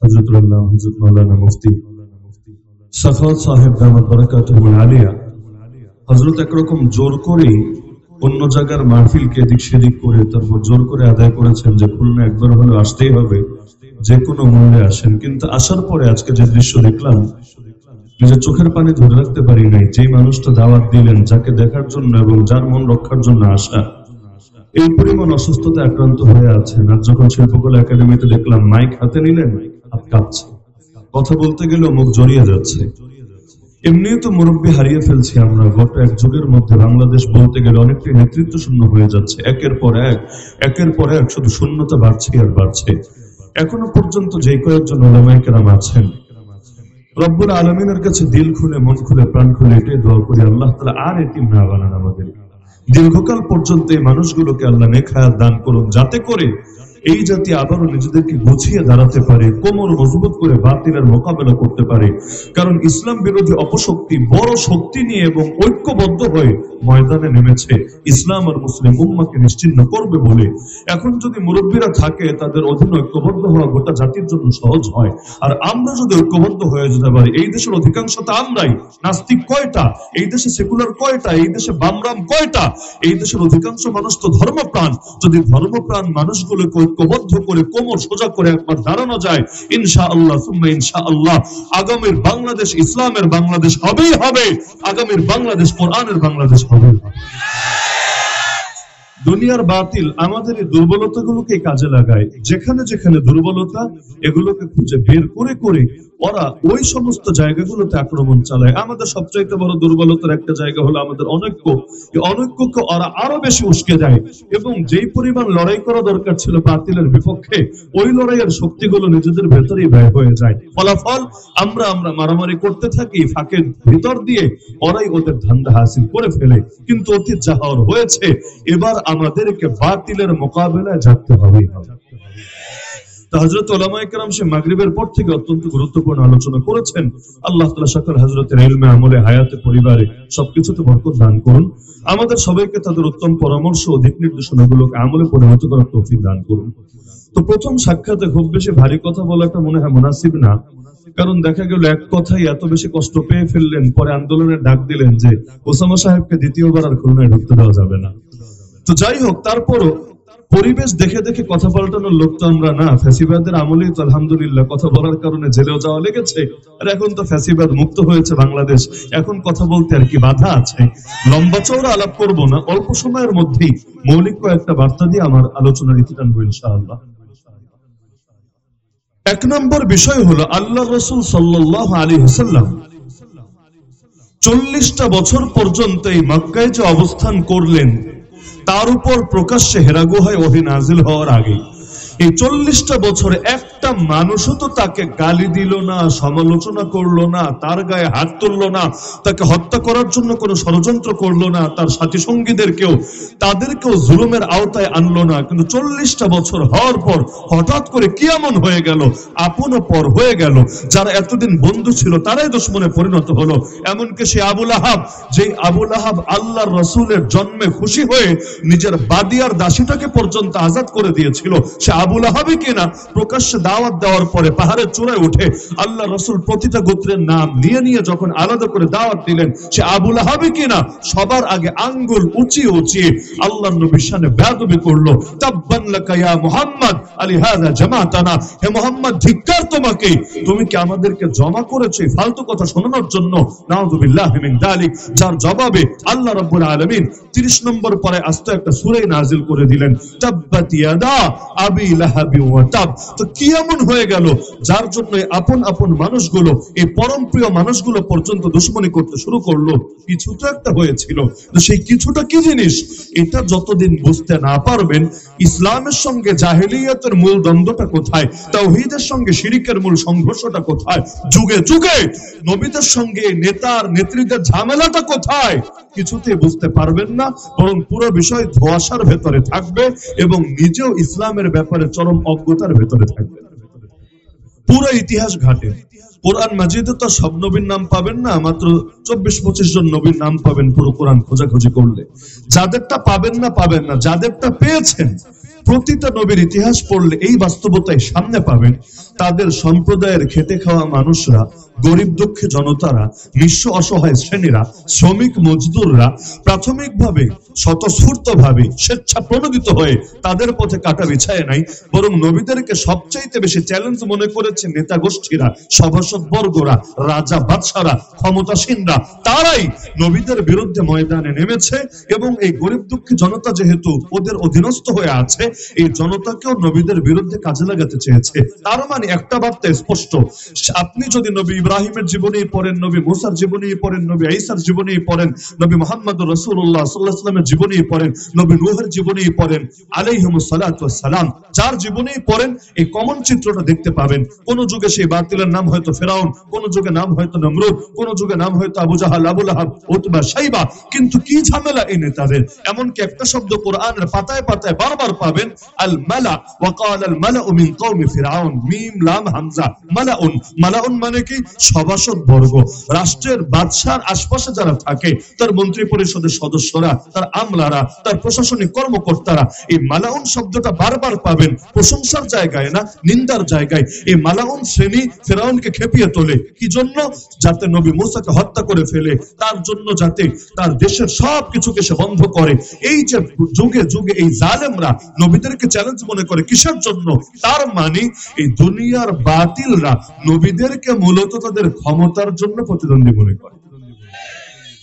হযরতুল্লাহ হযরত মাওলানা মুফতি সাখাওয়াত সাহেব দামাত বারাকাতুহুল আলিয়া হযরত একরকম জোর করেই অন্য জায়গার মাহফিলকে এদিক সেদিক করে তারপর জোর করে আদায় করেছেন যে খুলনা একবার হলে আসতেই হবে, যে কোনো মূল্যে আসেন। কিন্তু আসার পরে আজকে যে দৃশ্য দেখলাম, নিজের চোখের পানি ধরে রাখতে পারি নাই। যেই মানুষটা দাওয়াত দিলেন, যাকে দেখার জন্য এবং যার মন রক্ষার জন্য আসা, এই পরিমাণ অসুস্থতা আক্রান্ত হয়ে আছেন। আর যখন শিল্পকলা একাডেমিতে দেখলাম মাইক হাতে নিলেন, হাত কাঁপছে, কথা বলতে গেলেও মুখ জড়িয়ে যাচ্ছে। এমনিও তো মুরব্বী হারিয়ে ফেলছি আমরা। গত এক যুগের মধ্যে বাংলাদেশ বলতে গেলে অনেকটাই নেতৃত্ব শূন্য হয়ে যাচ্ছে। একের পর এক শুধু শূন্যতা বাড়ছে আর বাড়ছে। এখনো পর্যন্ত যে কয়েকজন উলামায়ে কেরাম আছেন, রব্বুল আলামিনের কাছে দিল খুলে, মন খুলে, প্রাণ খুলে এটাই দোয়া করি, আল্লাহ তাআলা আর এতিম না বানান আমাদের। দীর্ঘকাল পর্যন্ত এই মানুষগুলোকে আল্লাহ নেক হায়াত দান করুন, যাতে করে এই জাতি আবারও নিজেদেরকে গুছিয়ে দাঁড়াতে পারে, কোমর মজবুত করে বাতিলের মোকাবেলা করতে পারে। কারণ ইসলাম বিরোধী অপশক্তি বড় শক্তি নিয়ে এবং ঐক্যবদ্ধ হয়ে ময়দানে নেমেছে ইসলাম আর মুসলিম উম্মাহকে নিশ্চিহ্ন করবে বলে। এখন যদি মুরব্বীরা থাকে, তাদের অধীনে ঐক্যবদ্ধ হওয়া গোটা জাতির জন্য সহজ হয়। আর আমরা যদি ঐক্যবদ্ধ হয়ে যেতে পারি, এই দেশের অধিকাংশতা আমরাই। নাস্তিক কয়টা এই দেশে, সেকুলার কয়টা এই দেশে, বামরাম কয়টা এই দেশের? অধিকাংশ মানুষ তো ধর্মপ্রাণ। যদি ধর্মপ্রাণ মানুষগুলোকে ঐক্যবদ্ধ করে, কোমর সোজা করে একবার দাঁড়ানো যায়, ইনশাআল্লাহ সুম্মা ইনশাআল্লাহ আগামীর বাংলাদেশ ইসলামের বাংলাদেশ হবেই হবে। আগামীর বাংলাদেশ কোরআনের বাংলাদেশ হবে। দুনিয়ার বাতিল আমাদের এই দুর্বলতাগুলোকে কাজে লাগায়। যেখানে যেখানে দুর্বলতা, এগুলোকে খুঁজে বের করে করে ওরা ওই সমস্ত জায়গাগুলোতে আক্রমণ চালায়। আমাদের সবচাইতে বড় দুর্বলতার একটা জায়গা হলো আমাদের অনৈক্য। এই অনৈক্যকে ওরা আরো বেশি উস্কে যায় এবং যেই পরিমাণ লড়াই করা দরকার ছিল বাতিলের বিপক্ষে, ওই লড়াইয়ের শক্তিগুলো নিজেদের ভেতরেই ব্যয় হয়ে যায়। ফলাফল আমরা মারামারি করতে থাকি, ফাঁকের ভিতর দিয়ে ওরাই ওদের ধান্দা হাসিল করে ফেলে। কিন্তু অতীত যা হওয়ার হয়েছে, এবার আমাদেরকে বাতিলের মোকাবেলায় থাকতে হবে। হযরত উলামায়ে কেরাম সে মাগরিবের পর থেকে অত্যন্ত গুরুত্বপূর্ণ আলোচনা করেছেন। আল্লাহ তাআলা সকল হযরতের ইলমে, আমলে, হায়াতে, পরিবারে সবকিছুতে বরকত দান করুন। আমাদের সবাইকে তাদের উত্তম পরামর্শ ও দিক নির্দেশনাগুলোকে আমলে পরিণত করার তৌফিক দান করুন। তো প্রথম সাক্ষাতে খুব বেশি ভারী কথা বলাটা মনে হয় মুনাসিব না, কারণ দেখা গেল এক কথাই এত বেশি কষ্ট পেয়ে ফেললেন, পরে আন্দোলনের ডাক দিলেন যে ওসামা সাহেবকে দ্বিতীয়বার আর খুলনায় ঢুকতে দেওয়া যাবে না। তো যাই হোক, তারপরও পরিবেশ দেখে দেখে কথা পাল্টানোর লোক তো আমরা না। ফ্যাসিবাদের আমলেই তো আলহামদুলিল্লাহ কথা বলার কারণে জেলেও যাওয়া লেগেছে। আর এখন তো ফ্যাসিবাদ মুক্ত হয়েছে বাংলাদেশ, এখন কথা বলতে আর কি বাধা আছে? লম্বা চওড়া আলাপ করব না, অল্প সময়ের মধ্যেই মৌলিক কয়েকটা বার্তা দিয়ে আমার আলোচনার ইতি টানবো ইনশাআল্লাহ। এক নম্বর বিষয় হলো, আল্লাহ রাসূল সাল্লাল্লাহু আলাইহি ওয়াসাল্লাম 40টা বছর পর্যন্ত এই মক্কায় যে অবস্থান করলেন, তার উপর প্রকাশ্যে হেরা গুহায় ওহী নাজিল হওয়ার আগে এই 40টা বছরে একটা মানুষও তো তাকে গালি দিল না, সমালোচনা করলো না, তার গায়ে হাত তুললো না, তাকে হত্যা করার জন্য কোনো ষড়যন্ত্র করলো না, তার সাথী সঙ্গীদেরকেও তাদেরকেও জুলুমের আওতায় আনলো না। কিন্তু 40টা বছর হওয়ার পর হঠাৎ করে কি এমন হয়ে গেল, আপন পর হয়ে গেল। যারা এতদিন বন্ধু ছিল তারাই দুশমনে পরিণত হলো। এমনকি সে আবুল আহাব, যে আবুল আহাব আল্লাহর রাসূলের জন্মে খুশি হয়ে নিজের বাদিয়ার দাসীটাকে পর্যন্ত আজাদ করে দিয়েছিল, সে আবুল আহাবই কিনা প্রকাশ্যে দাওয়াত দেওয়ার পরে পাহাড়ের চূড়ায় উঠে আল্লাহ রাসূল প্রতিটা গোত্রের নাম নিয়ে নিয়ে যখন আলাদা করে দাওয়াত দিলেন, সে আবুল আহাবই কিনা সবার আগে আঙ্গুল উঁচিয়ে উঁচিয়ে আল্লাহর নবীর শানে বেয়াদবি করলো। তাব্বান লাকা ইয়া মুহাম্মদ আলিহাযা জামাতানা, হে মুহাম্মদ ধিক্কার তোমাকে, তুমি কি আমাদেরকে জমা করেছো ফালতু কথা শোনানোর জন্য? নাউযুবিল্লাহি মিন যালিক। যার জবাবে আল্লাহ রাব্বুল আলামিন 30 নম্বর পরে আস্তে একটা সূরা নাযিল করে দিলেন, তাব্বাত ইয়াদা আবি লাহাবি ওয়া তাব। তো কি এমন হয়ে গেল যার জন্য আপন আপন মানুষগুলো, এই পরম প্রিয় মানুষগুলো পর্যন্ত দুশমনি করতে শুরু করলো? কিছু তো একটা হয়েছিল, তো সেই কিছুটা কি জিনিস? এটা যতদিন বুঝতে না পারবেন, ইসলামের সঙ্গে জাহেলিয়াতের মূল দ্বন্দ্বটা কোথায়, তাওহীদের সঙ্গে শিরকের মূল সংঘর্ষটা কোথায়, যুগে যুগে নবীদের সঙ্গে নেতার নেত্রীদের ঝামেলাটা কোথায়, কিছুতে বুঝতে পারবেন না। বরং পুরো বিষয় ধোঁয়াশার ভেতরে থাকবে এবং নিজেও ইসলামের ব্যাপারে চরম অজ্ঞতার ভেতরে থাকবে। পুরো ইতিহাস ঘাটে কোরআন মাজিদে তো সব নবীর নাম পাবেন না, মাত্র 24-25 জন নবীর নাম পাবেন পুরো কোরআন খোঁজাখুঁজি করলে। যাদেরটা পাবেন না, যাদেরটা পেয়েছেন, প্রতিটা নবীর ইতিহাস পড়লে এই বাস্তবতায় সামনে পাবেন তাদের সম্প্রদায়ের খেটে খাওয়া মানুষরা, গরিব দুঃখী জনতারা, নিঃস্ব অসহায় শ্রেণীরা, শ্রমিক মজদুররা প্রাথমিকভাবে স্বতঃস্ফূর্তভাবে স্বেচ্ছা প্রণোদিত হয়ে তাদের পথে কাটা বিছায় নাই, বরং নবীদেরকে সবচাইতে বেশি চ্যালেঞ্জ মনে করেছে নেতা গোষ্ঠীরা, সভাসদ বর্গরা, রাজা বাদশারা, ক্ষমতাসীনরা। তারাই নবীদের বিরুদ্ধে ময়দানে নেমেছে এবং এই গরিব দুঃখী জনতা যেহেতু ওদের অধীনস্থ হয়ে আছে, এই জনতাকেও নবীদের বিরুদ্ধে কাজে লাগাতে চেয়েছে। তার মানে একটা বার্তা স্পষ্ট, আপনি যদি নবী ইব্রাহিমের জীবনেই পড়েন, নবী মুসার জীবনেই পড়েন, নবী ঈসার জীবনেই পড়েন, নবী মুহাম্মদুর রাসূলুল্লাহ সাল্লাল্লাহু আলাইহি ওয়াসাল্লামের জীবনেই পড়েন, নবী নূহের জীবনেই পড়েন আলাইহিমুস সালাতু ওয়াস সালাম, যার জীবনেই পড়েন এই কমন চিত্রটা দেখতে পাবেন। কোন যুগে সেই বাতিলের নাম হয়তো ফেরাউন, কোন যুগে নাম হয়তো নমরুদ, কোন যুগে নাম হয়তো আবু জাহাল, আবু লাহাব, উতবা, শাইবা। কিন্তু কি ঝামেলা এই নেতাদের! এমনকি একটা শব্দ কোরআনের পাতায় পাতায় বারবার পাবেন, আল মালা, ওয়া ক্বাল আল মালাউ মিন কওমি ফিরআউন, মিম লাম হামজা, মালাউন। মালাউন মানে কি? সভাসদ বর্গ, রাষ্ট্রের বাদশার আশপাশে যারা থাকে, তার মন্ত্রী পরিষদের সদস্যরা, তার আমলারা, তার প্রশাসনিক কর্মকর্তারা। এই মালাউন শব্দটা বারবার পাবেন, প্রশংসার জায়গায় না, নিন্দার জায়গায়। এই মালাউন শ্রেণী ফেরাউনকে খেপিয়ে তোলে, কি জন্য? যাতে নবী মুসাকে হত্যা করে ফেলে, তার জন্য যাতে তার দেশের সবকিছুকে সে বন্ধ করে। এই যে যুগে যুগে এই জালেমরা নবীদেরকে চ্যালেঞ্জ মনে করে, কিসের জন্য? তার মানে এই দুনিয়ার বাতিলরা নবীদেরকে মূলত তাদের ক্ষমতার জন্য প্রতিদ্বন্দ্বী মনে করে।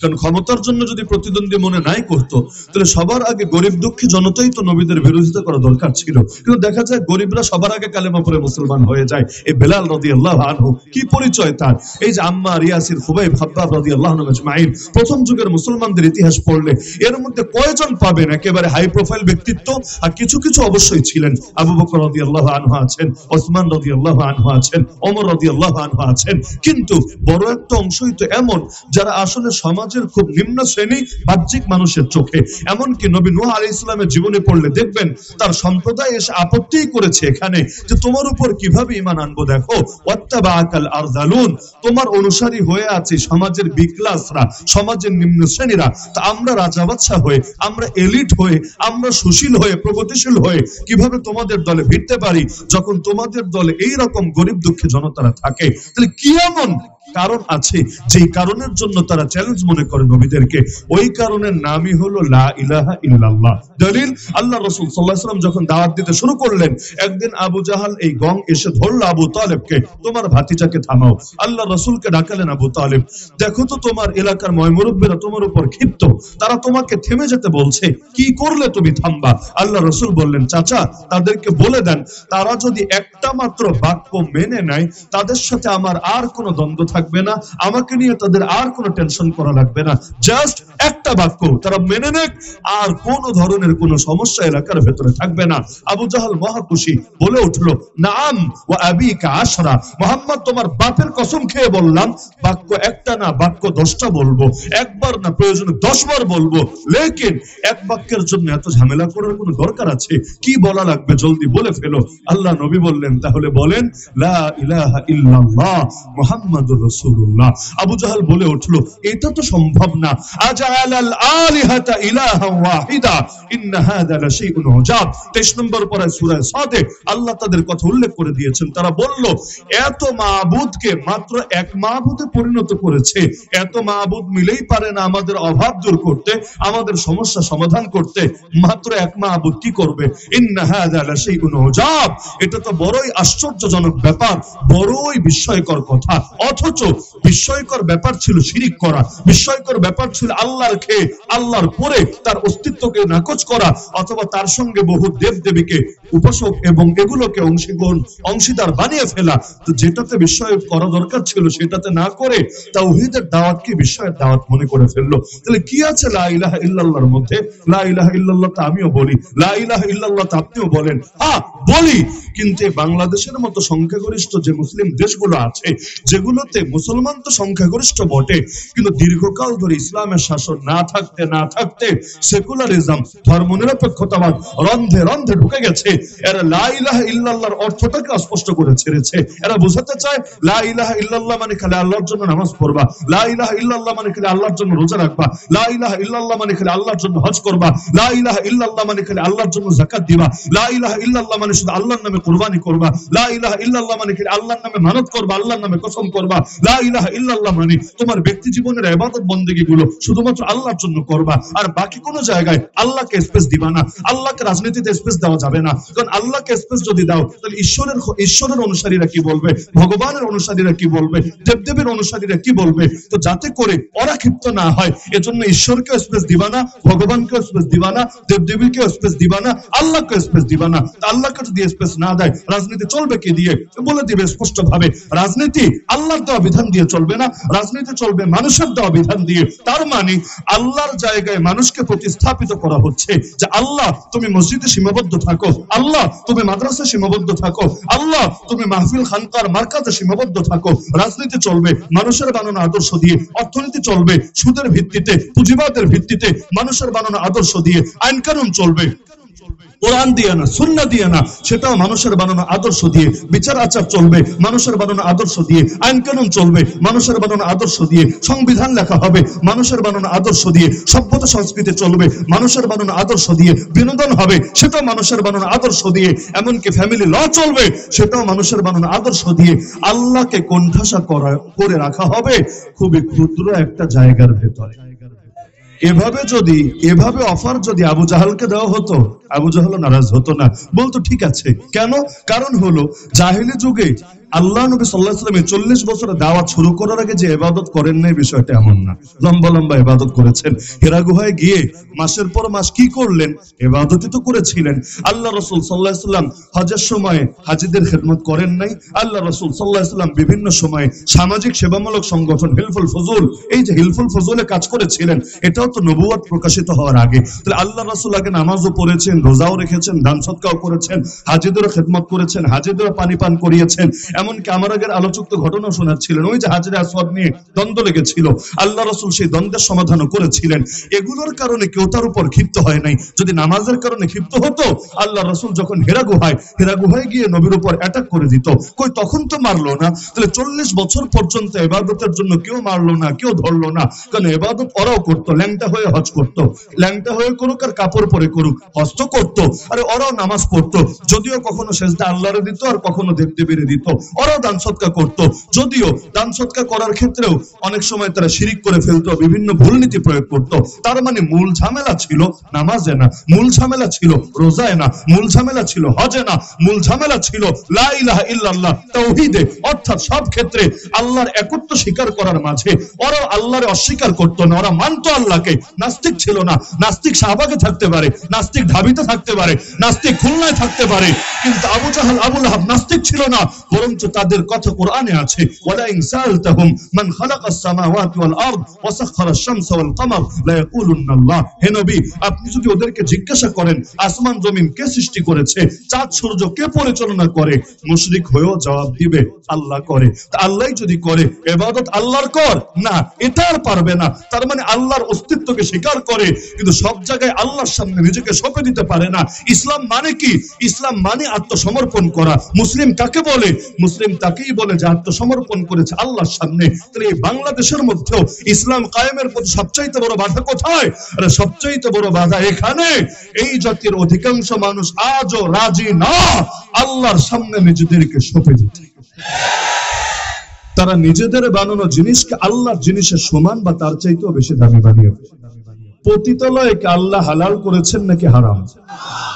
কারণ ক্ষমতার জন্য যদি প্রতিদ্বন্দ্বী মনে নাই করতো, তাহলে সবার আগে গরিব দুঃখী জনতাই তো নবীদের বিরোধিতা করা দরকার ছিল। কিন্তু দেখা যায় গরিবরা সবার আগে কালেমা পড়ে মুসলমান হয়ে যায়। এই বেলাল রাদিয়াল্লাহু আনহু, কি পরিচয় তার! এই যে আম্মার, ইয়াসির, খুবাইব, খাব্বাব রাদিয়াল্লাহু আনহুম আজমাইন, প্রথম যুগের মুসলমানদের ইতিহাস পড়লে এর মধ্যে কয়জন পাবেন একেবারে হাই প্রোফাইল ব্যক্তিত্ব? আর কিছু কিছু অবশ্যই ছিলেন। আবু বকর রাদিয়াল্লাহু আনহু আছেন, ওসমান রাদিয়াল্লাহু আনহু আছেন, ওমর রাদিয়াল্লাহু আনহু আছেন। কিন্তু বড় একটা অংশই তো এমন যারা আসলে সমাজ খুব নিম্ন শ্রেণী বাহ্যিক মানুষের চোখে। এমনকি নবী নূহ আলাইহিস সালামের জীবনে পড়লে দেখবেন তার সম্প্রদায় এসে আপত্তি করেছে এখানে যে তোমার উপর কিভাবে ঈমান আনবো। দেখো, ওয়াত্তাবাআকাল আরযালুন, তোমার অনুসারী হয়ে আছে সমাজের বি ক্লাসরা, সমাজের নিম্ন শ্রেণীরা। তা আমরা রাজা বাদশা হয়ে, আমরা এলিট হয়ে, আমরা সুশীল হয়ে, প্রগতিশীল হয়ে কিভাবে তোমাদের দলে ভিড়তে পারি যখন তোমাদের দলে এই রকম গরিব দুঃখী জনতারা থাকে? তাহলে কি এমন কারণ আছে যেই কারণের জন্য তারা চ্যালেঞ্জ মনে করে নবীদেরকে? ওই কারণের নামই হলো লা ইলাহা ইল্লাল্লাহ। দলিল, আল্লাহ রাসূল সাল্লাল্লাহু আলাইহি ওয়াসাল্লাম যখন দাওয়াত দিতে শুরু করলেন, একদিন আবু জাহাল এই গং এসে ধরলো আবু তালেবকে, তোমার ভাতিজাকে থামাও। আল্লাহ রাসূলকে ডাকালেন, আবু তালেব দেখো তো তোমার এলাকার ময়মুরব্বীরা তোমার উপর ক্ষিপ্ত, তারা তোমাকে থেমে যেতে বলছে, কি করলে তুমি থামবা? আল্লাহ রাসূল বললেন, চাচা তাদেরকে বলে দেন তারা যদি একটা মাত্র বাক্য মেনে নেয় তাদের সাথে আমার আর কোনো দ্বন্দ্ব থাকবে না, আমাকে নিয়ে তাদের আর কোনো টেনশন করা লাগবে না। জাস্ট একটা বাক্য তারা মেনে নেক, আর কোন ধরনের কোনো সমস্যা এলাকার ভেতরে থাকবে না। আবু জাহাল মহা খুশি, বলে উঠলো, নাম ওয়া আবিকা আশরা, মুহাম্মদ তোমার বাপের কসম খেয়ে বললাম, বাক্য একটা না, বাক্য 10টা বলবো, একবার না, প্রয়োজনে 10 বার বলবো। লেকিন এক বাক্যের জন্য এত ঝামেলা করার কোনো দরকার আছে? কি বলা লাগবে জলদি বলে ফেলো। আল্লাহ নবী বললেন, তাহলে বলেন লা ইলাহা ইল্লাল্লাহ মুহাম্মাদুর রাসূলুল্লাহ। আবু জাহাল বলে উঠলো, এটা তো সম্ভব না। আজালাল আলিহাতা ইলাহান ওয়াহিদা ইন্না হাযা লাশাইউন উজাব। 23 নম্বর পারায় সূরা সাদে আল্লাহ তাদের কথা উল্লেখ করে দিয়েছেন। তারা বলল, এত মাবুদকে মাত্র এক মাবুদে পরিণত করেছে, এত মাবুদ মিলেই পারে না আমাদের অভাব দূর করতে, আমাদের সমস্যা সমাধান করতে, মাত্র এক মাবুদ কি করবে? ইন্না হাযা লাশাইউন উজাব, এটা তো বড়ই আশ্চর্যজনক ব্যাপার, বড়ই বিস্ময়কর কথা। অথচ বিস্ময়কর ব্যাপার ছিল শিরিক করা, বিস্ময়কর ব্যাপার ছিল আল্লাহর খেয়ে আল্লাহর পরে তার অস্তিত্বকে নাকচ করা, অথবা তার সঙ্গে বহু দেব দেবীকে উপাসক এবং এগুলোকে অংশীদার বানিয়ে ফেলা। তো যেটাতে বিস্ময় করা দরকার ছিল সেটাতে না করে তাওহীদের দাওয়াতকে বিস্ময়ের দাওয়াত মনে করে ফেললো। তাহলে কি আছে লা ইলাহা ইল্লাল্লাহর মধ্যে? লা ইলাহা ইল্লাল্লাহ তা আমিও বলি, লা ইলাহা ইল্লাল্লাহ তা আপনিও বলেন, হ্যাঁ বলি। কিন্তু বাংলাদেশের মতো সংখ্যাগরিষ্ঠ যে মুসলিম দেশগুলো আছে, যেগুলোতে মুসলমান তো সংখ্যাগরিষ্ঠ বটে, কিন্তু দীর্ঘকাল ধরে ইসলামের শাসন না থাকতে সেকুলারিজম, ধর্মনিরপেক্ষতাবাদ রন্ধে রন্ধে ঢুকে গেছে। এরা লা ইলাহা ইল্লাল্লাহর অর্থটাকে অস্পষ্ট করে ছেড়েছে। এরা বোঝাতে চায় লা ইলাহা ইল্লাল্লাহ মানে খালি আল্লাহর জন্য নামাজ পড়বা, লা ইলাহা ইল্লাল্লাহ মানে খালি আল্লাহর জন্য রোজা রাখবা, লা ইলাহা ইল্লাল্লাহ মানে খালি আল্লাহর জন্য হজ করবা, লা ইলাহা ইল্লাল্লাহ মানে খালি আল্লাহর জন্য যাকাত দিবা, লা ইলাহা ইল্লাল্লাহ মানে শুধু আল্লাহর নামে কুরবানি করবা, লা ইলাহা ইল্লাল্লাহ মানে কি আল্লাহর নামে মানত করবা, আল্লাহর নামে কসম করবা, লা ইলাহা ইল্লাল্লাহ মানে তোমার ব্যক্তি জীবনের ইবাদত বন্দেগী গুলো শুধুমাত্র আল্লাহর জন্য করবা, আর বাকি কোনো জায়গায় আল্লাহকে স্পেস দিবা না। আল্লাহকে রাজনীতিতে স্পেস দেওয়া যাবে না, কারণ আল্লাহকে স্পেস যদি দাও তাহলে ঈশ্বরের অনুসারীরা কি বলবে, ভগবানের অনুসারীরা কি বলবে, দেবদেবীর অনুসারীরা কি বলবে। তো যাতে করে ওরা ক্ষিপ্ত না হয় এজন্য ঈশ্বরকে স্পেস দিবা না, ভগবানকে স্পেস দিবা না, দেবদেবীকে স্পেস দিবা না, আল্লাহকে স্পেস দিবা না। আল্লাহকে যদি স্পেস না দেয় রাজনীতি চলবে কি দিয়ে? বলে দিবে স্পষ্ট ভাবে, রাজনীতি আল্লাহর দেওয়া বিধান দিয়ে চলবে না, রাজনীতি চলবে মানুষের দেওয়া বিধান দিয়ে। তার মানে আল্লাহর জায়গায় মানুষকে প্রতিস্থাপিত করা হচ্ছে যে আল্লাহ তুমি মসজিদে সীমাবদ্ধ থাকো, আল্লাহ তুমি মাদ্রাসায় সীমাবদ্ধ থাকো, আল্লাহ তুমি মাহফিল খানকার মার্কাজে সীমাবদ্ধ থাকো। রাজনীতি চলবে মানুষের বানানো আদর্শ দিয়ে, অর্থনীতি চলবে সুদের ভিত্তিতে, পুঁজিবাদের ভিত্তিতে, মানুষের বানানো আদর্শ দিয়ে, আইন কানুন চলবে কোরআন দিয়ে না, সুন্নাহ দিয়ে না, সেটাও মানুষের বানানো আদর্শ দিয়ে। বিচার আচার চলবে মানুষের বানানো আদর্শ দিয়ে, আইন কানুন চলবে মানুষের বানানো আদর্শ দিয়ে, সংবিধান লেখা হবে মানুষের বানানো আদর্শ দিয়ে, সভ্যতা সংস্কৃতি চলবে মানুষের বানানো আদর্শ দিয়ে, বিনোদন হবে সেটাও মানুষের বানানো আদর্শ দিয়ে, এমনকি ফ্যামিলি ল চলবে সেটাও মানুষের বানানো আদর্শ দিয়ে। আল্লাহকে কোণঠাসা করে রাখা হবে খুবই ক্ষুদ্র একটা জায়গার ভেতরে। এভাবে অফার যদি আবু জাহালকে দেওয়া হতো, আবু জাহাল নারাজ হতো না, বলতো ঠিক আছে। কেন? কারণ হলো জাহেলি যুগে আল্লাহ নবী সাল্লাল্লাহু আলাইহি ওয়াসাল্লাম 40 বছরের দাওয়াত শুরু করার আগে যে ইবাদত করেন নাই বিষয়টা এমন না, লম্বা লম্বা ইবাদত করেছেন। হিরা গুহায় গিয়ে মাসের পর মাস কি করলেন? ইবাদতই তো করেছিলেন। আল্লাহ রাসূল সাল্লাল্লাহু আলাইহি ওয়াসাল্লাম হজের সময় হাজীদের খেদমত করেন নাই? আল্লাহ রাসূল সাল্লাল্লাহু আলাইহি ওয়াসাল্লাম বিভিন্ন সময়ে সামাজিক সেবামূলক সংগঠন হিলফুল ফজুল, এই যে হিলফুল ফজুলে কাজ করেছিলেন, এটাও তো নবুয়ত প্রকাশিত হওয়ার আগে। তাহলে আল্লাহ রাসূল আগে নামাজও পড়েছেন, রোজাও রেখেছেন, দান সদকাও করেছেন, হাজীদের খেদমত করেছেন, হাজীদের পানি পান করিয়েছেন। এমনকি আমার আগের আলোচক তো ঘটনা শোনাচ্ছিলেন, ওই যে হাজরে আসওয়াদ নিয়ে দ্বন্দ্ব লেগেছিল, আল্লাহ রাসূল সেই দ্বন্দ্বের সমাধানও করেছিলেন। এগুলোর কারণে কেউ তার উপর ক্ষিপ্ত হয় নাই। যদি নামাজের কারণে ক্ষিপ্ত হতো, আল্লাহ রাসূল যখন হিরা গুহায় গিয়ে নবীর উপর অ্যাটাক করে দিত, কই তখন তো মারলো না। তাহলে 40 বছর পর্যন্ত ইবাদতের জন্য কেউ মারলো না, কেউ ধরলো না, কারণ ইবাদত ওরাও করতো। ল্যাংটা হয়ে হজ করতো, ল্যাংটা হয়ে করুক আর কাপড় পরে করুক, হজ তো করতো। আরে ওরাও নামাজ পড়তো, যদিও কখনো সেজদা আল্লাহরে দিত আর কখনো দেবদেবীরে দিত। ওরাও দান সদকা করতো, যদিও দান সদকা করার ক্ষেত্রেও অনেক সময় তারা শিরিক করে ফেলতো, বিভিন্ন ভুল নীতি প্রয়োগ করতো। তার মানে মূল ঝামেলা ছিল নামাজে না, মূল ঝামেলা ছিল রোজায় না, মূল ঝামেলা ছিল হজে না, মূল ঝামেলা ছিল লা ইলাহা ইল্লাল্লাহ তাওহীদে। অর্থাৎ সব ক্ষেত্রে আল্লাহর একত্ব স্বীকার করার মাঝে ওরাও আল্লাহরে অস্বীকার করতো না, ওরা মানতো আল্লাহকে। নাস্তিক ছিল না, নাস্তিক শাহবাগে থাকতে পারে, নাস্তিক ঢাবিতে থাকতে পারে, নাস্তিক খুলনায় থাকতে পারে, কিন্তু আবু জাহাল আবু লাহাব নাস্তিক ছিল না, বরঞ্চ তাদের কথা কোরআনে আছে, ওয়ালা ইন সালতাহুম মান খালাকাস সামাওয়াতি ওয়াল আরদ ওয়া সাখখারাশ শামসা ওয়াল কমার লা ইয়াকুলুন্না আল্লাহ। হে নবী, আপনি যদি ওদেরকে জিজ্ঞাসা করেন আসমান জমিন কে সৃষ্টি করেছে, চাঁদ সূর্য কে পরিচালনা করে, মুশরিক হয়েও জবাব দিবে আল্লাহ করে। তা আল্লাহই যদি করে, ইবাদত আল্লাহর কর না, এটা আর পারবে না। তার মানে আল্লাহর অস্তিত্বকে স্বীকার করে কিন্তু সব জায়গায় আল্লাহর সামনে নিজেকে সঁপে দিতে পারে না। ইসলাম মানে কি? ইসলাম মানে আত্মসমর্পণ করা। মুসলিম কাকে বলে? মুসলিম তাকেই বলে যে আত্মসমর্পণ করেছে আল্লাহর সামনে। তাহলে এই বাংলাদেশের মধ্যেও ইসলাম কায়েমের প্রতি সবচাইতে বড় বাধা কোথায়? আরে সবচাইতে বড় বাধা এখানে, এই জাতির অধিকাংশ মানুষ আজও রাজি না আল্লাহর সামনে নিজেদেরকে সঁপে দিতে। তারা নিজেদের বানানো জিনিসকে আল্লাহর জিনিসের সমান বা তার চাইতেও বেশি দামি বানিয়ে ফেলে। পতিতালয়কে আল্লাহ হালাল করেছেন নাকি হারাম?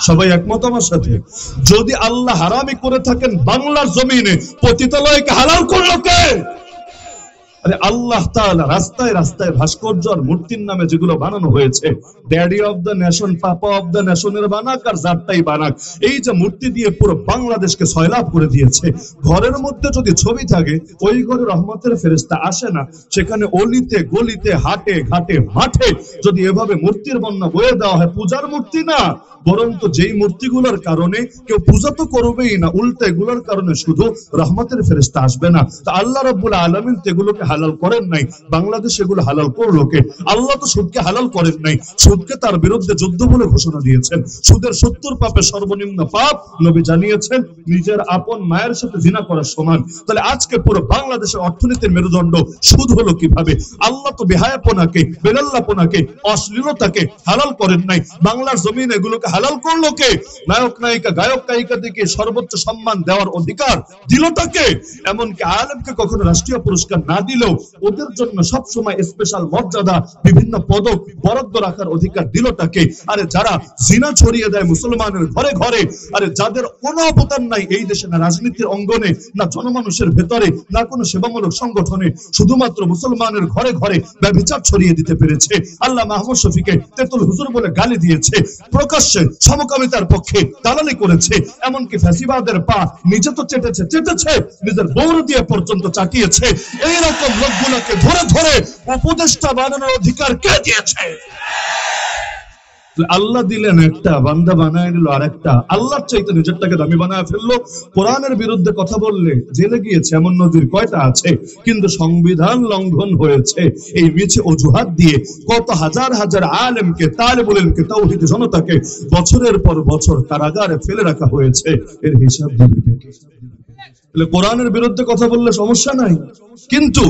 সবাই একমত আমার সাথে? যদি আল্লাহ হারামই করে থাকেন বাংলার জমিনে, পতিতালয়কে হালাল করলো কে? আরে আল্লাহ তাআলা রাস্তায় রাস্তায় ভাস্কর্য আর মূর্তির নামে যেগুলো বানানো হয়েছে, daddy of the nation, papa of the নেশনের বানাক আর যারটাই বানাক, এই যে মূর্তি দিয়ে পুরো বাংলাদেশকে সয়লাভ করে দিয়েছে। ঘরের মধ্যে যদি ছবি থাকে, ওই ঘরে রহমতের ফেরেশতা আসে না। সেখানে অলিতে গলিতে হাটে ঘাটে মাঠে যদি এভাবে মূর্তির বন্যা বয়ে দেওয়া হয়, পূজার মূর্তি না, বরঞ্চ যেই মূর্তিগুলোর কারণে কেউ পূজা তো করবেই না, উল্টা এগুলোর কারণে শুধু রহমতের ফেরেশতা আসবে না। তা আল্লাহ রাব্বুল আলামিন এগুলোকে হালাল করেন নাই, বাংলাদেশ এগুলো হালাল করলো কে? আল্লাহ তো সুদকে হালাল করেন নাই, সুদকে তার বিরুদ্ধে যুদ্ধ বলে ঘোষণা দিয়েছেন। সুদের 70 পাপের সর্বনিম্ন পাপ নবী জানিয়েছেন নিজের আপন মায়ের সাথে জিনা করার সমান। তাহলে আজকে পুরো বাংলাদেশের অর্থনীতির মেরুদণ্ড সুদ হলো কিভাবে? আল্লাহ তো বেহায়াপনাকে, বেলাল্লাপনাকে, অশ্লীলতাকে হালাল করেন নাই, বাংলার জমিন এগুলোকে হালাল করলো কে? নায়ক নায়িকা, গায়ক গায়িকাদেরকে সর্বোচ্চ সম্মান দেওয়ার অধিকার দিলটাকে? এমনকি আলেমকে কখনো রাষ্ট্রীয় পুরস্কার না দিলেও ওদের জন্য সবসময় স্পেশাল মর্যাদা, বিভিন্ন পদক বরাদ্দ রাখার অধিকার দিলটাকে? আরে যারা জিনা ছড়িয়ে দেয় মুসলমানের ঘরে ঘরে, আরে যাদের কোনো অবদান নাই এই দেশে, না রাজনীতির অঙ্গনে, না জনমানুষের ভেতরে, না কোনো সেবামূলক সংগঠনে, শুধুমাত্র মুসলমানের ঘরে ঘরে ব্যভিচার ছড়িয়ে দিতে পেরেছে। আল্লাহ মাহমুদ শফিকে তেতুল হুজুর বলে গালি দিয়েছে, প্রকাশ্যে সমকামিতার পক্ষে দালালি করেছে, এমনকি ফ্যাসিবাদের পা নিজে তো চেটেছে, নিজের বৌর দিয়ে পর্যন্ত চাটিয়েছে। এইরকম লোকগুলোকে ধরে ধরে উপদেষ্টা বানানোর অধিকার কে দিয়েছে? আল্লাহ দিলেন একটা, বান্দা বানায় নিল আরেকটা, আল্লাহর চাইতে নিজেরটাকে দামি বানায় ফেললো। কোরআনের বিরুদ্ধে কথা বললে জেলে গিয়েছে, এমন নজির কয়টা আছে? কিন্তু সংবিধান লঙ্ঘন হয়েছে এই মিছে অজুহাত দিয়ে কত হাজার হাজার আলেমকে, তালেবুল ইলমকে, তাওহীদ জনতাকে বছরের পর বছর কারাগারে ফেলে রাখা হয়েছে। এর হিসাব দিবে কে? কোরআনের বিরুদ্ধে কথা বললে সমস্যা নাই, কিন্তু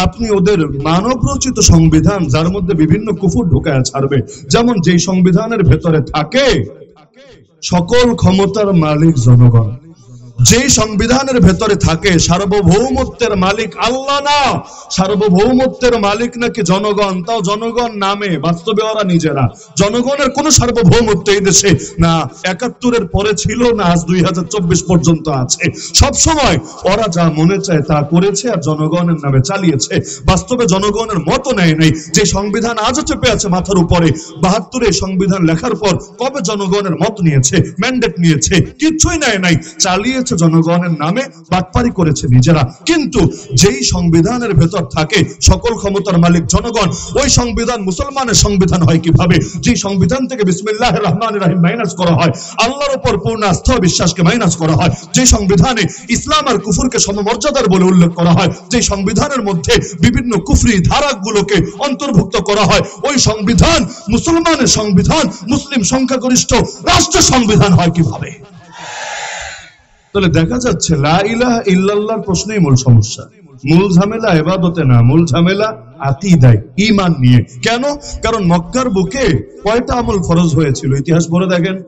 আপনি ওদের মানব রচিত সংবিধান, যার মধ্যে বিভিন্ন কুফর ঢুকায় ছাড়বে, যেমন যেই সংবিধানের ভেতরে থাকে সকল ক্ষমতার মালিক জনগণ, যেই সংবিধানের ভেতরে থাকে সার্বভৌমত্বের মালিক আল্লাহ না, সার্বভৌমত্বের মালিক নাকি জনগণ, তাও জনগণ নামে, বাস্তবে ওরা নিজেরা। জনগণের কোন সার্বভৌমত্ব এই দেশে না ৭১-এর পরে ছিল, না আজ ২০২৪ পর্যন্ত আছে। সব সময় ওরা যা মনে চায় তা করেছে আর জনগণের নামে চালিয়েছে। বাস্তবে জনগণের মত নেয় নাই। যে সংবিধান আজও চেপে আছে মাথার উপরে, ৭২-এ সংবিধান লেখার পর কবে জনগণের মত নিয়েছে, ম্যান্ডেট নিয়েছে? কিচ্ছুই নেয় নাই, চালিয়েছে জনগণের নামে, বাটপারি করেছে নিজেরা। কিন্তু যেই সংবিধানের ভেতর থাকে সকল ক্ষমতার মালিক জনগণ, ওই সংবিধান মুসলমানের সংবিধান হয় কিভাবে? যে সংবিধান থেকে বিসমিল্লাহির রহমানির রহিম মাইনাস করা হয়, আল্লাহর উপর পূর্ণ আস্থা বিশ্বাসকে মাইনাস করা হয়, যে সংবিধানে ইসলাম আর কুফরকে সমমর্যাদার বলে উল্লেখ করা হয়, যে সংবিধানের মধ্যে বিভিন্ন কুফরি ধারাগুলোকে অন্তর্ভুক্ত করা হয়, ওই সংবিধান মুসলমানের সংবিধান, মুসলিম সংখ্যাগরিষ্ঠ রাষ্ট্র সংবিধান হয় কিভাবে? তাহলে দেখা যাচ্ছে লা ইলাহা ইল্লাল্লাহর প্রশ্নেই মূল সমস্যা। মূল ঝামেলা ইবাদতে না, মূল ঝামেলা আকীদায়, ঈমান নিয়ে। কেন? কারণ মক্কার বুকে কয়টা আমল ফরজ হয়েছিল ইতিহাস পড়ে দেখেন।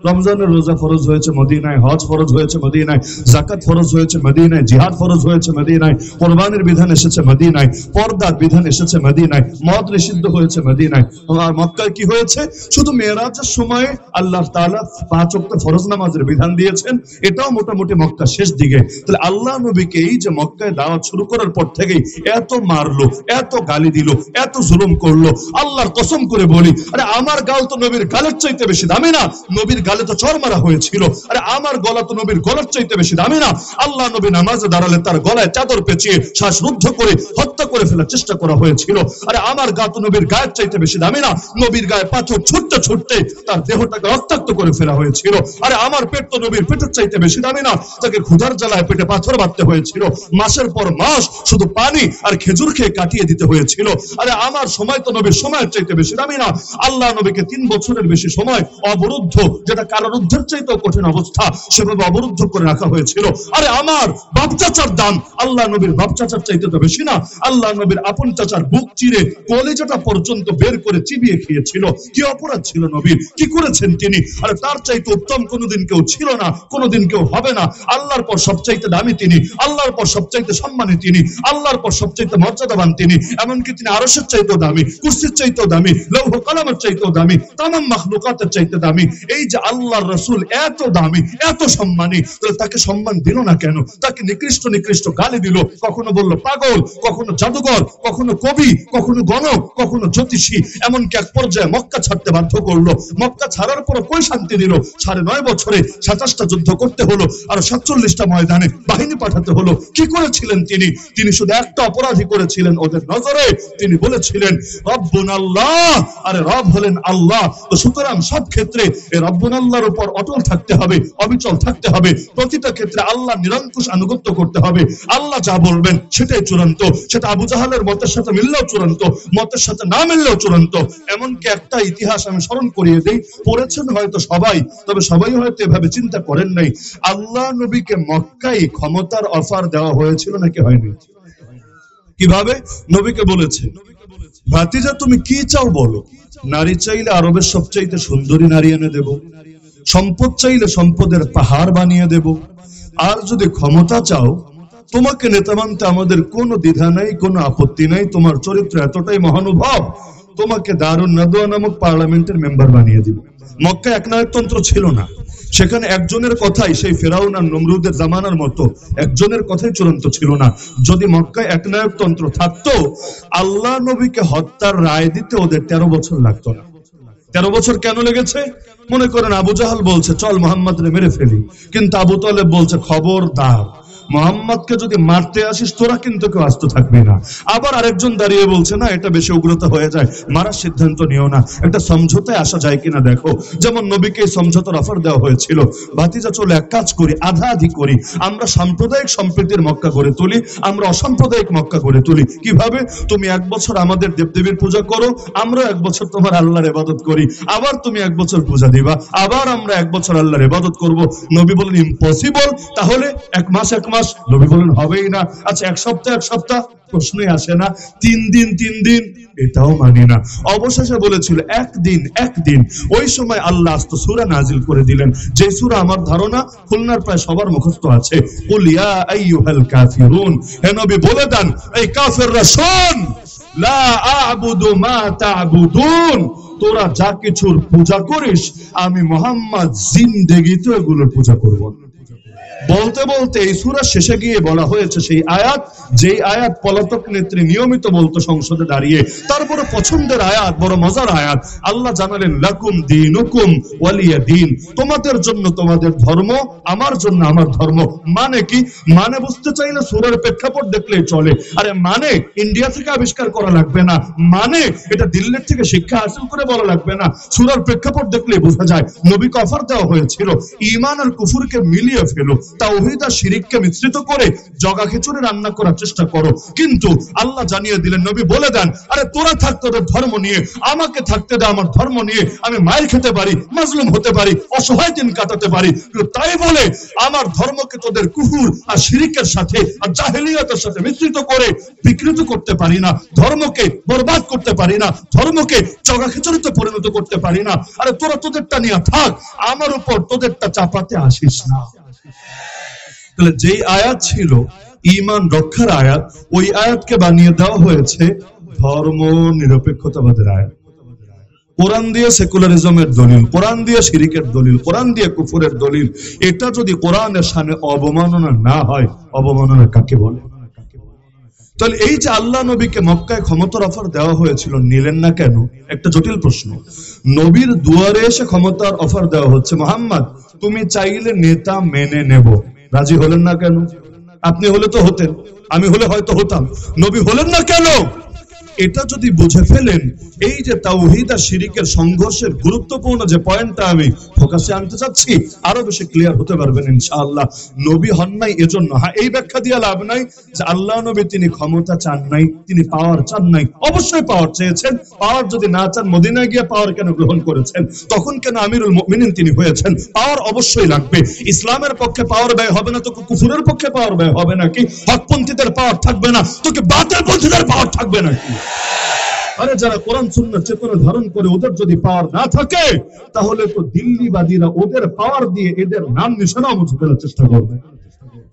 রমজানের রোজা ফরজ হয়েছে মদিনায়, হজ ফরজ হয়েছে মদিনায়, যাকাত ফরজ হয়েছে মদিনায়, জিহাদ ফরজ হয়েছে মদিনায়, কুরবানির বিধান এসেছে মদিনায়, পর্দার বিধান এসেছে মদিনায়, মদ নিষিদ্ধ হয়েছে মদিনায়। আর মক্কায় কি হয়েছে? শুধু মেরাজের সময় আল্লাহ তাআলা ৫ ওয়াক্ত ফরজ নামাজের বিধান দিয়েছেন, এটাও মোটামুটি মক্কা শেষ দিকে। তাহলে আল্লাহ নবীকে এই যে মক্কায় দাওয়াত শুরু করার পর থেকেই এত মারলো, এত গালি দিল, এত জুলুম করলো, আল্লাহর কসম করে বলি, আরে আমার গাল তো নবীর গালের চাইতে বেশি দামি না? নবীর গালে তো চড় মারা হয়েছিল, আরে আমার গলা তো নবীর গলার চাইতে বেশি দামি না? আল্লাহ নবী নামাজে দাঁড়ালে তার গলায় চাদর পেঁচিয়ে শ্বাসরুদ্ধ করে হত্যা করে ফেলার চেষ্টা করা হয়েছিল। আরে আমার গা তো নবীর গায়ের চাইতে বেশি দামি না? নবীর গায়ে পাথর ছুটতে ছুটতে তার দেহটাকে রক্তাক্ত করে ফেলা হয়েছিল। আরে আমার পেট তো নবীর পেটের চাইতে বেশি দামি না? তাকে ক্ষুধার জ্বালায় পেটে পাথর বাঁধতে হয়েছিল, মাসের পর মাস শুধু পানি আর খেজুর খেয়ে কাটিয়ে দিতে হয়েছিল। আরে আমার সময় তো নবীর সময়ের চাইতে বেশি দামি না? আল্লাহ নবীকে ৩ বছরের বেশি সময় অবরুদ্ধ, যেটা কারারুদ্ধের চাইতেও কঠিন অবস্থা, সেভাবে অবরুদ্ধ করে রাখা হয়েছিল। আরে আমার বাপ চাচার দাম আল্লাহ নবীর বাপ চাচার চাইতে তো বেশি না? আল্লাহ নবীর আপন চাচার বুক চিরে কলিজাটা পর্যন্ত বের করে চিবিয়ে খেয়েছিল। কি অপরাধ ছিল নবীর? কি করেছেন তিনি? আরে তার চাইতে উত্তম কোনোদিন কেউ ছিল না, কোনোদিন কেউ হবে না। আল্লাহর পর সবচাইতে দামি তিনি, আল্লাহর পর সবচাইতে সম্মানী তিনি, আল্লাহর পর সবচাইতে মর্যাদাবান তিনি। এমনকি তিনি আরশের চাইতেও দামি, কুরসির চাইতেও দামি, লৌহ কলমের চাইতেও দামি, তামাম মাখলুকাতের চাইতে দামি। এই যে আল্লাহর রাসূল এত দামি, এত সম্মানী, তাহলে তাকে সম্মান দিল না কেন? তাকে নিকৃষ্ট নিকৃষ্ট গালি দিল, কখনো বলল পাগল, কখনো জাদুঘর, কখনো কবি, কখনো গণক, কখনো জ্যোতিষী, এমনকি এক পর্যায়ে মক্কা ছাড়তে বাধ্য করলো। মক্কা ছাড়ার পর কই শান্তি দিল? ৯.৫ বছরে ২৭টা যুদ্ধ করতে হলো, আর ৪৭টা ময়দানে বাহিনী পাঠাতে হলো। কি করেছিলেন তিনি? তিনি শুধু একটা অপরাধী করেছিলেন ওদের নজরে, তিনি বলেছিলেন রব্বুনা আল্লাহ, আরে রব হলেন আল্লাহ। তো সুতরাং সব ক্ষেত্রে এই রব্বুনা আল্লাহর উপর অটল থাকতে হবে, অবিচল থাকতে হবে। প্রতিটা ক্ষেত্রে আল্লাহ নিরঙ্কুশ আনুগত্য করতে হবে। আল্লাহ যা বলবেন সেটাই চূড়ান্ত। সেটা আবু জাহালের মতের সাথে মিললেও চূড়ান্ত, মতের সাথে না মিললেও চূড়ান্ত। এমনকি একটা ইতিহাস আমি স্মরণ করিয়ে দিই, পড়েছেন হয়তো সবাই, তবে সবাই হয়তো এভাবে চিন্তা করেন নাই। আল্লাহ নবীকে মক্কায় ক্ষমতার অফার দেওয়া হয়েছিল নাকি হয়নি? কিভাবে? নবীকে বলেছে, ভাতিজা তুমি কি চাও বলো। নারী চাইলে আরবের সবচাইতে সুন্দরী নারী এনে দেব, সম্পদ চাইলে সম্পদের পাহাড় বানিয়ে দেব, আর যদি ক্ষমতা চাও, তোমাকে নেতা মানতে আমাদের কোনো দ্বিধা নাই, কোনো আপত্তি নাই। তোমার চরিত্র এতটাই মহানুভব, তোমাকে দারুন নাদওয়া নামক পার্লামেন্টের মেম্বার বানিয়ে দিব। মক্কায় একনায়কতন্ত্র ছিল না, সেখানে একজনের কথাই, সেই ফেরাউন আর নমরুদের জামানার মতো একজনের কথাই চূড়ান্ত ছিল না। যদি মক্কায় একনায়কতন্ত্র থাকতো, আল্লাহ নবীকে হত্যার রায় দিতে ওদের 13 বছর লাগতো না। 13 বছর কেন লেগেছে? মনে করেন আবু জাহাল বলছে চল মোহাম্মদকে মেরে ফেলি, কিন্তু আবু তালেব বলছে খবরদার, মোহাম্মদকে যদি মারতে আসিস তোরা কিন্তু কেউ আস্ত থাকবি না। আবার আরেকজন দাঁড়িয়ে বলছে না, এটা বেশি উগ্রতা হয়ে যায়, মারার সিদ্ধান্ত নিও না, একটা সমঝোতায় আসা যায় কিনা দেখো। যেমন নবীকে সমঝোতার অফার দেওয়া হয়েছিল, ভাতিজা চলে এক কাজ করি, আধা আধি করি, আমরা সাম্প্রদায়িক সম্প্রীতির মক্কা গড়ে তুলি, আমরা অসাম্প্রদায়িক মক্কা গড়ে তুলি। কিভাবে? তুমি 1 বছর আমাদের দেবদেবীর পূজা করো, আমরা 1 বছর তোমার আল্লাহর ইবাদত করি, আবার তুমি 1 বছর পূজা দিবা, আবার আমরা 1 বছর আল্লাহর ইবাদত করব। নবী বলেন ইম্পসিবল, তাহলে 1 মাস 1 মাস। নবী বলেন হবেই না। আচ্ছা 1 সপ্তাহ 1 সপ্তাহ, প্রশ্নই আসে না। 3 দিন 3 দিন, এটাও মানি না। অবশেষে বলেছিল 1 দিন 1 দিন। ওই সময় আল্লাহ আস্ত সূরা নাজিল করে দিলেন, যে সূরা আমার ধারণা খুলনার প্রায় সবার মুখস্থ আছে। কুল ইয়া আইয়ুহাল কাফিরুন, হে নবী বলে দেন এই কাফেররা শোন, লা আ'বুদু মা তা'বুদুন, তোরা যা কিছুর পূজা করিস আমি মুহাম্মদ জিন্দেগিতে এগুলোর পূজা করব না। বলতে বলতে এই সূরা শেষে গিয়ে বলা হয়েছে সেই আয়াত, যেই আয়াত পলাতক নেত্রী নিয়মিত বলতো সংসদে দাঁড়িয়ে। তারপরে পছন্দের আয়াত, বড় মজার আয়াত, আল্লাহ জানালেন লাকুম দীনুকুম ওয়ালিয়া দীন, তোমাদের জন্য তোমাদের ধর্ম, আমার জন্য আমার ধর্ম। মানে কি? মানে বুঝতে চাইলে সূরার প্রেক্ষাপট দেখলেই চলে। আরে মানে ইন্ডিয়া থেকে আবিষ্কার করা লাগবে না, মানে এটা দিল্লির থেকে শিক্ষা হাসিল করে বলা লাগবে না, সূরার প্রেক্ষাপট দেখলেই বোঝা যায়। নবীকে অফার দেওয়া হয়েছিল ঈমান আর কুফরকে মিলিয়ে ফেলো, তাওহীদ আর শিরককে মিশ্রিত করে জগা খিচুড়ি রান্না করার চেষ্টা করো। কিন্তু আল্লাহ জানিয়ে দিলেন, নবী বলে দেন, আরে তোরা থাক তোদের ধর্ম নিয়ে, আমাকে থাকতে দে আমার ধর্ম নিয়ে। আমি মায়ের খেতে পারি, মাজলুম হতে পারি, অসহায় দিন কাটাতে পারি, কিন্তু তাই বলে আমার ধর্মকে তোদের কুফর আর শিরকের সাথে আর জাহেলিয়াতের সাথে মিশ্রিত করে বিকৃত করতে পারি না, ধর্মকে বরবাদ করতে পারি না, ধর্মকে জগা খিচুড়িতে পরিণত করতে পারি না। আরে তোরা তোদেরটা নিয়ে থাক, আমার উপর তোদেরটা চাপাতে আসিস না। তাহলে যেই আয়াত ছিল ঈমান রক্ষার আয়াত, ওই আয়াতকে বানিয়ে দেওয়া হয়েছে ধর্ম নিরপেক্ষতাবাদের আয়াত। কোরআন দিয়ে সেকুলারিজমের দলিল, কোরআন দিয়ে শিরকের দলিল, কোরআন দিয়ে কুফরের দলিল। এটা যদি কোরআনের সামনে অবমাননা না হয়, অবমাননা কাকে বলে? তাহলে এই যে আল্লাহ নবীকে মক্কায় ক্ষমতার অফার দেওয়া হয়েছিল, নিলেন না কেন? একটা জটিল প্রশ্ন। নবীর দুয়ারে এসে ক্ষমতার অফার দেওয়া হচ্ছে, মুহাম্মদ তুমি চাইলে নেতা মেনে নেব, রাজি হলেন না কেন? আপনি হলে তো হতেন, আমি হলে হয়তো হতাম, নবী হলেন না কেন? এটা যদি বুঝে ফেলেন, এই যে তাওহীদ আর শিরকের সংঘর্ষের গুরুত্বপূর্ণ যে পয়েন্টটা আমি ফোকাসে আনতে চাচ্ছি, আরো বেশি ক্লিয়ার হতে পারবেন ইনশাআল্লাহ। নবী হন নাই এজন্য, হ্যাঁ এই ব্যাখ্যা দিয়ে লাভ নাই যে আল্লাহ নবী তিনি ক্ষমতা চান নাই, তিনি পাওয়ার চান নাই। অবশ্যই পাওয়ার চেয়েছেন। পাওয়ার যদি না চান মদিনায় গিয়ে পাওয়ার কেন গ্রহণ করেছেন? তখন কেন আমিরুল মুমিনিন তিনি হয়েছেন? পাওয়ার অবশ্যই লাগবে। ইসলামের পক্ষে পাওয়ার ব্যয় হবে না তো কুফরের পক্ষে পাওয়ার ব্যয় হবে নাকি? হকপন্থীদের পাওয়ার থাকবে না তো কি বাতিলপন্থীদের পাওয়ার থাকবে নাকি? আরে যারা কোরআন সুন্নাহ চেতনা ধারণ করে ওদের যদি পাওয়ার না থাকে, তাহলে তো দিল্লিবাদীরা ওদের পাওয়ার দিয়ে এদের নাম নিশানা মুছে ফেলার চেষ্টা করবে।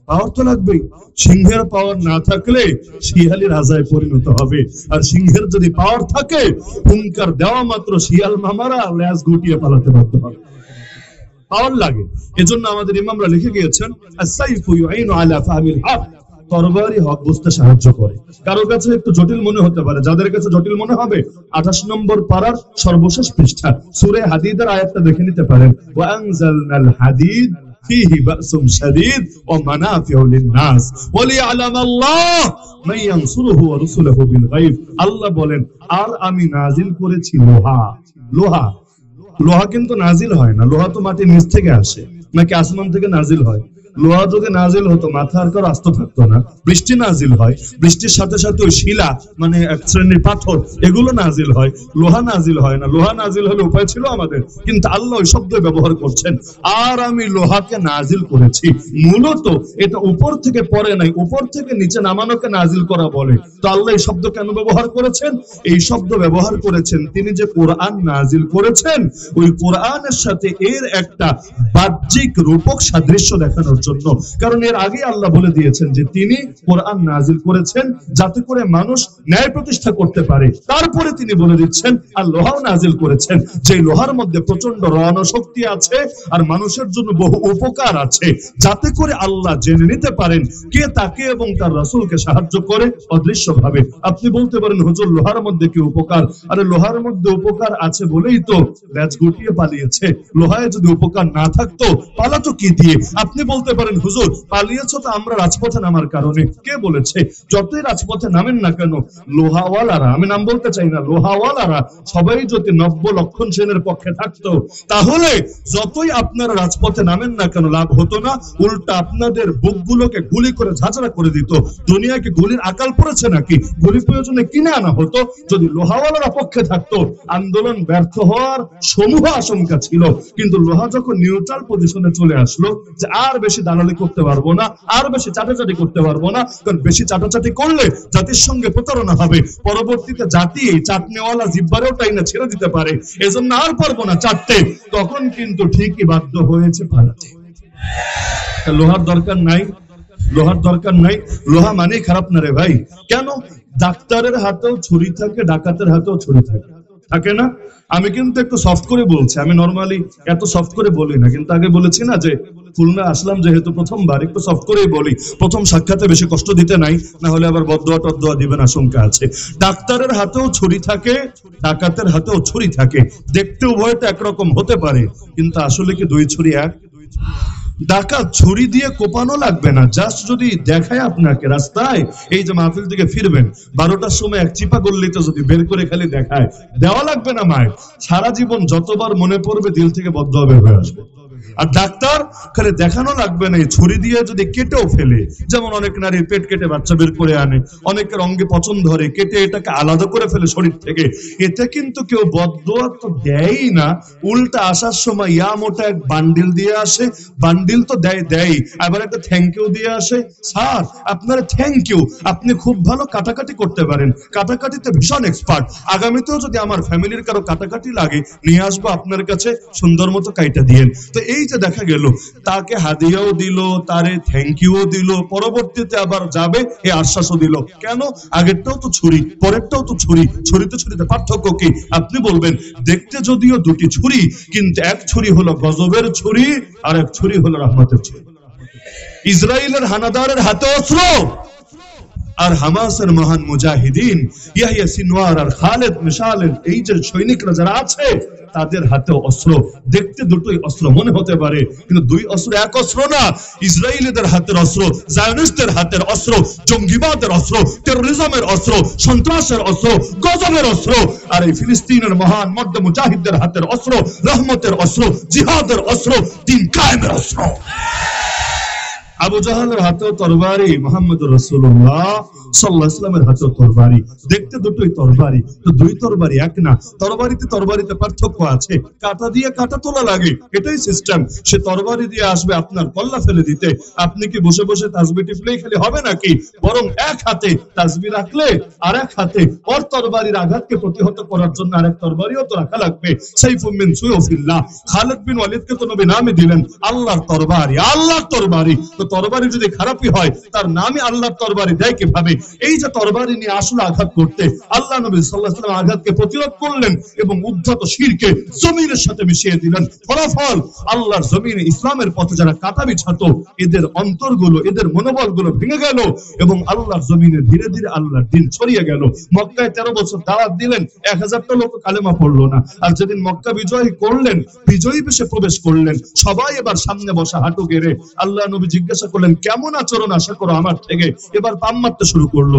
পাওয়ার তো লাগবেই। সিংহের পাওয়ার না থাকলে শিয়ালি রাজায় পরিণত হবে, আর সিংহের যদি পাওয়ার থাকে, হুঙ্কার দেওয়া মাত্র শিয়াল মামারা লেজ গুটিয়ে পালাতে বাধ্য হবে। পাওয়ার লাগে। এজন্য আমাদের ইমামরা লিখে গিয়েছেন, আস-সাইফু ইউইনু আলা ফাহমিল হক, তরবারি হক বুঝতে সাহায্য করে। কারো কাছে একটু জটিল মনে হতে পারে, যাদের কাছে জটিল মনে হবে 28 নম্বর পারার সর্বশেষ পৃষ্ঠা সূরা হাদীদের আয়াতটা দেখে নিতে পারেন। ওয়া আনজালনাল হাদীদ ফীহি বাসুম শাদীদ ওয়া মানাফিউ লিন-নাস ওয়া লিয়া'লামাল্লাহ মান ইয়ানসুরুহু ওয়া রাসূলুহু বিল গায়ব। আল্লাহ বলেন, আর আমি নাজিল করেছি লোহা। লোহা লোহা কিন্তু নাজিল হয় না, লোহা তো মাটির নিচ থেকে আসে, নাকি আসমান থেকে নাজিল হয়? লোহা যদি নাজিল হতো মাথা আর কারো আস্ত থাকতো না। বৃষ্টি নাজিল হয়, বৃষ্টির সাথে সাথে ওই শিলা মানে এক শ্রেণীর পাথর এগুলো নাজিল হয়, লোহা নাজিল হয় না। লোহা নাজিল হলে উপায় ছিল আমাদের, কিন্তু আল্লাহ ওই শব্দ ব্যবহার করছেন, আর আমি লোহাকে নাজিল করেছি। মূলত এটা উপর থেকে পড়ে নাই, উপর থেকে নিচে নামানোকে নাজিল করা বলে। তো আল্লাহ এই শব্দ কেন ব্যবহার করেছেন? এই শব্দ ব্যবহার করেছেন তিনি যে কোরআন নাজিল করেছেন, ওই কোরআনের সাথে এর একটা বাহ্যিক রূপক সাদৃশ্য দেখানোর জন্য। কারণ এর আগে আল্লাহ বলে দিয়েছেন যে তিনি কোরআন নাজিল করেছেন যাতে করে মানুষ ন্যায় প্রতিষ্ঠা করতে পারে। তারপরে তিনি বলে দিচ্ছেন আর লোহাও নাজিল করেছেন, যে লোহার মধ্যে প্রচন্ড রণশক্তি আছে আর মানুষের জন্য বহু উপকার আছে, যাতে করে আল্লাহ জেনে নিতে পারেন কে তাকে এবং তার রাসূলকে সাহায্য করে অদৃশ্য ভাবে। আপনি বলতে পারেন হুজুর লোহার মধ্যে কি উপকার? আরে লোহার মধ্যে উপকার আছে বলেই তো ল্যাজ গুটিয়ে পালিয়েছে। লোহায় যদি উপকার না থাকতো পালাতো কি দিয়ে? আপনি বলতে পারেন হুজুর পালিয়েছো তো আমরা রাজপথে নামার কারণে। কে বলেছে? যতই রাজপথে নামেন না কেন, লোহাওয়ালারা, আমি নাম বলতে চাই না, লোহাওয়ালারা সবাই যদি নব্য লক্ষণ সেনের পক্ষে থাকতো, তাহলে যতই আপনারা রাজপথে নামেন না কেন লাভ হতো না, উল্টা আপনাদের বুকগুলোকে গুলি করে ঝাঁঝরা করে দিত। দুনিয়াকে গুলির আকাল পড়েছে নাকি? গুলি প্রয়োজনে কিনে আনা হতো। যদি লোহাওয়ালারা পক্ষে থাকতো আন্দোলন ব্যর্থ হওয়ার সমূহ আশঙ্কা ছিল। কিন্তু লোহা যখন নিউট্রাল পজিশনে চলে আসলো যে আর বেশি দালালি করতে পারবো না, আর বেশি চাটাচাটি করতে পারবো না, কারণ বেশি চাটাচাটি করলে জাতির সঙ্গে প্রতারণা হবে, পরবর্তীতে জাতি এই চাটনেওয়ালা জিব্বারেও টাইনা ছেড়ে দিতে পারে, এজন্য আর পারবো না চাটতে, তখন কিন্তু ঠিকই বাধ্য হয়েছে পালাতে। লোহার দরকার নাই, লোহার দরকার নাই। লোহা মানেই খারাপ না রে ভাই। কেন? ডাক্তারের হাতেও ছুরি থাকে, ডাকাতের হাতেও ছুরি থাকে, থাকে না? আমি কিন্তু একটু সফট করে বলছি, আমি নরমালি এত সফট করে বলি না, কিন্তু আগে বলেছি না যে খুলনা আসলাম যেহেতু প্রথমবার, একটু সফট করেই বলি। প্রথম সাক্ষাতে বেশি কষ্ট দিতে নাই, না হলে আবার বদদোয়া টদদোয়া দিবেন আশঙ্কা আছে। ডাক্তারের হাতেও ছুরি থাকে, ডাকাতের হাতেও ছুরি থাকে। দেখতে উভয়টা একরকম হতে পারে, কিন্তু আসলে কি দুই ছুরি এক? ডাকাত ছুরি দিয়ে কোপানো লাগবে না, জাস্ট যদি দেখায় আপনাকে রাস্তায়, এই যে মাহফিল থেকে ফিরবেন 12টার সময় এক চিপা গল্লিতে যদি বের করে খালি দেখায়, দেওয়া লাগবে না মায়ের, সারা জীবন যতবার মনে পড়বে দিল থেকে বদদোয়া বের হয়ে আসবে। আর ডাক্তার খালি দেখানো লাগবে না, ছুরি দিয়ে যদি কেটেও ফেলে, যেমন অনেক নারীর পেট কেটে বাচ্চা বের করে আনে, অনেকের অঙ্গে পচন ধরে, কেটে এটাকে আলাদা করে ফেলে শরীর থেকে, এতে কিন্তু কেউ বদদোয়া তো দেয়ই না, উল্টা আসার সময় ইয়া মোটা এক বান্ডিল দিয়ে আসে, বান্ডিল তো দেয়, আবার একটা থ্যাংক ইউ দিয়ে আসে, স্যার আপনার থ্যাংক ইউ, আপনি খুব ভালো কাটাকাটি করতে পারেন, কাটাকাটিতে ভীষণ এক্সপার্ট, আগামীতেও যদি আমার ফ্যামিলির কারো কাটাকাটি লাগে নিয়ে আসবো আপনার কাছে, সুন্দর মতো কাইটা দিয়েন। তো এই যে দেখা গেল তাকে হাদিয়াও দিল, তারে থ্যাংক ইউও দিল, পরবর্তীতে আবার যাবে এই আশ্বাসও দিল। কেন? আগেরটাও তো ছুরি, পরেরটাও তো ছুরি, ছুরিতে ছুরিতে পার্থক্য কি? আপনি বলবেন দেখতে যদিও দুটি ছুরি, কিন্তু এক ছুরি হলো গজবের ছুরি আর এক ছুরি হলো রহমতের ছুরি। ইসরায়েলের হানাদারের হাতে অস্ত্র, আর হামাসের মহান মুজাহিদিন ইয়াহিয়া সিনওয়ার আর খালেদ মিশালের এই যে সৈনিকরা যারা আছে তাদের হাতে অস্ত্র। দেখতে দুটোই অস্ত্র মনে হতে পারে, কিন্তু দুই অস্ত্র এক অস্ত্র না। ইসরায়েলিদের হাতের অস্ত্র, জায়নিস্টদের হাতের অস্ত্র, জঙ্গিবাদের অস্ত্র, টেরোরিজমের অস্ত্র, সন্ত্রাসের অস্ত্র, গজবের অস্ত্র। আর এই ফিলিস্তিনের মহান মর্দ মুজাহিদদের হাতের অস্ত্র রহমতের অস্ত্র, জিহাদের অস্ত্র, দ্বীন কায়েমের অস্ত্র। আবু জাহালের হাতেও তরবারি, মুহাম্মদুর রাসূলুল্লাহ সাল্লাল্লাহু আলাইহি ওয়াসাল্লামের হাতেও তরবারি। দেখতে দুটোই তরবারি, তো দুই তরবারি এক না। তরবারিতে পার্থক্য আছে, কাঁটা দিয়ে কাঁটা তোলা লাগে, এটাই সিস্টেম। সে তরবারি দিয়ে আসবে আপনার কল্লা ফেলে দিতে, আপনি কি বসে বসে তাসবিহ টিপলেই খালি হবে নাকি? বরং এক হাতে তাসবিহ রাখলে আর এক হাতে ওর তরবারির আঘাতকে প্রতিহত করার জন্য আরেক তরবারিও তো রাখা লাগবে। সাইফুম মিন সুয়ুফিল্লাহ, খালিদ বিন ওয়ালিদকে তো নবী নামই দিলেন আল্লাহর তরবারি, আল্লাহর তরবারি। তো তরবারি যদি খারাপই হয় তার নামই আল্লাহর তরবারি দেয় কিভাবে? এই যে তরবারি নিয়ে আসলে আঘাত করতে, আল্লাহ নবী সাল্লাল্লাহু আলাইহি ওয়াসাল্লাম আঘাতকে প্রতিরোধ করলেন এবং উদ্ধত শিরকে জমিনের সাথে মিশিয়ে দিলেন। ফলাফল আল্লাহর জমিনে ইসলামের পথে যারা কাটা বিছাতো এদের অন্তরগুলো, এদের মনোবলগুলো ভেঙে গেল এবং আল্লাহর জমিনে ধীরে ধীরে আল্লাহর দ্বীন ছড়িয়ে গেল। মক্কায় 13 বছর দাওয়াত দিলেন, 1000টা লোক কালেমা পড়লো না। আর যেদিন মক্কা বিজয় করলেন, বিজয়ী বেশে প্রবেশ করলেন, সবাই এবার সামনে বসা হাঁটু গেড়ে আল্লাহ নবী জিজ্ঞাসা করলেন কেমন আচরণ আশা করো আমার থেকে? এবার পাম মারতে শুরু করলো।